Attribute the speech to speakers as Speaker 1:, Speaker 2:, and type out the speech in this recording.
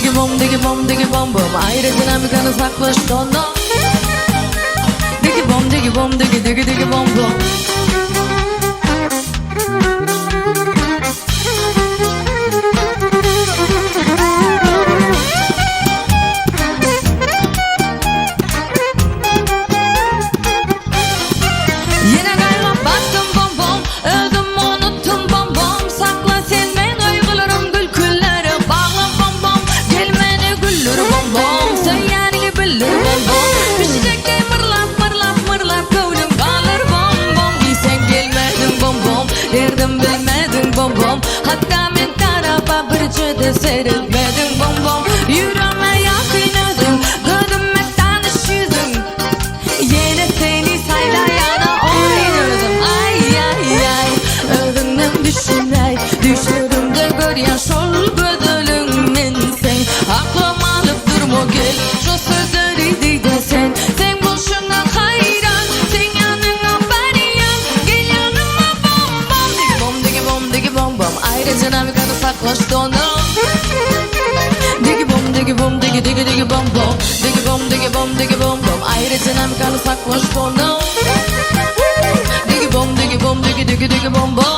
Speaker 1: digi bom bom. Ayrı dinamikanı saklaştığında. Digi bom digi bom bom. Yine gayrı baktım bom bom, öldüm unuttum bom bom. Sakla sen men duygularım gülkülleri bağla bom bom. Gelmeni güllür bom bom, söyleyeni bilir bom bom. Pişecekte mırlap gönlüm kalır bom bom. Sen gelmedin bom bom, derdim bilmedin bom bom. Hatta men tarafa bir cüde serilmedin bom bom. Yüreğime yakınadın, gözüme tanış yüzün. Yine seni saylayana oynardım. Ay ay ay, öldüğümden düşünmey, düşlerimde gör yaş ol gözülümden sen. Aklım alıp durma gel, şu sözleri de sen. Sen boşuna hayran, sen yanına bariyan. Gel yanıma bom bom, digi bom bom. Ayrı dinamikanı saklaştığında. Digi bom, digi bom bom. Digi bom bom. Ayrı dinamikanı saklaştığında. Digi bom, digi bom bom.